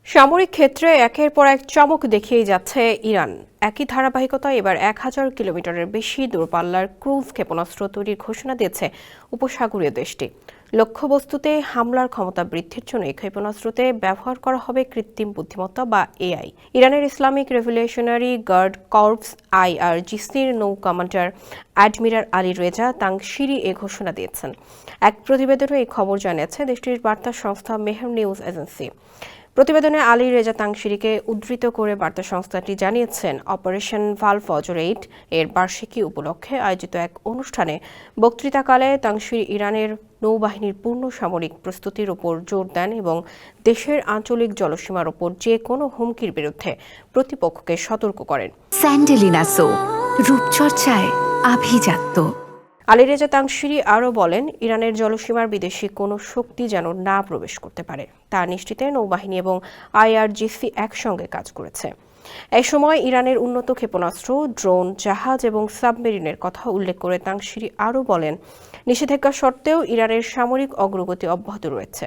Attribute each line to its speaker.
Speaker 1: সামরিক ক্ষেত্রে একের পর এক চমক দেখিয়ে যাচ্ছে ইরান। একই ধারাবাহিকতায় এবার ১,০০০ কিলোমিটারের বেশি দূরপাল্লার ক্রুজ ক্ষেপণাস্ত্র তৈরির ঘোষণা দিয়েছে উপসাগরীয় দেশটি। লক্ষ্যবস্তুতে হামলার ক্ষমতা বৃদ্ধির জন্য এই ক্ষেপণাস্ত্রতে ব্যবহার করা হবে কৃত্রিম বুদ্ধিমত্তা বা এআই। ইরানের ইসলামিক রেভলিউশনারি গার্ড কর্পস IRGCর নৌ commander admiral Ali Reza Tangsiri এ ঘোষণা দিয়েছেন। এক প্রতিবেদনে এই খবর জানিয়েছে দেশটির বার্তা সংস্থা মেহর নিউজ এজেন্সি। প্রতিবেদনে আলী রেজা তাংশিরিকে উদ্ধৃত করে বার্তা সংস্থাটি জানিয়েছেন, অপারেশন ভাল ফজর ৮ এর বার্ষিকী উপলক্ষে আয়োজিত এক অনুষ্ঠানে বক্তৃতাকালে তাংশিরি ইরানের নৌবাহিনীর পূর্ণ সামরিক প্রস্তুতির উপর জোর দেন এবং দেশের আঞ্চলিক জলসীমার উপর যে কোনো হুমকির বিরুদ্ধে প্রতিপক্ষকে সতর্ক করেন।
Speaker 2: স্যান্ডেলিনা সো, রূপচর্চায় আভিজাত্য।
Speaker 1: আলী রেজা তাংশিরি আরও বলেন, ইরানের জলসীমার বিদেশি কোনো শক্তি যেন না প্রবেশ করতে পারে তা নিশ্চিতে নৌবাহিনী এবং IRGC একসঙ্গে কাজ করেছে। এই সময় ইরানের উন্নত ক্ষেপণাস্ত্র, ড্রোন, জাহাজ এবং সাবমেরিনের কথা উল্লেখ করে তাংশিরি আরও বলেন, নিষেধাজ্ঞা সত্ত্বেও ইরানের সামরিক অগ্রগতি অব্যাহত রয়েছে।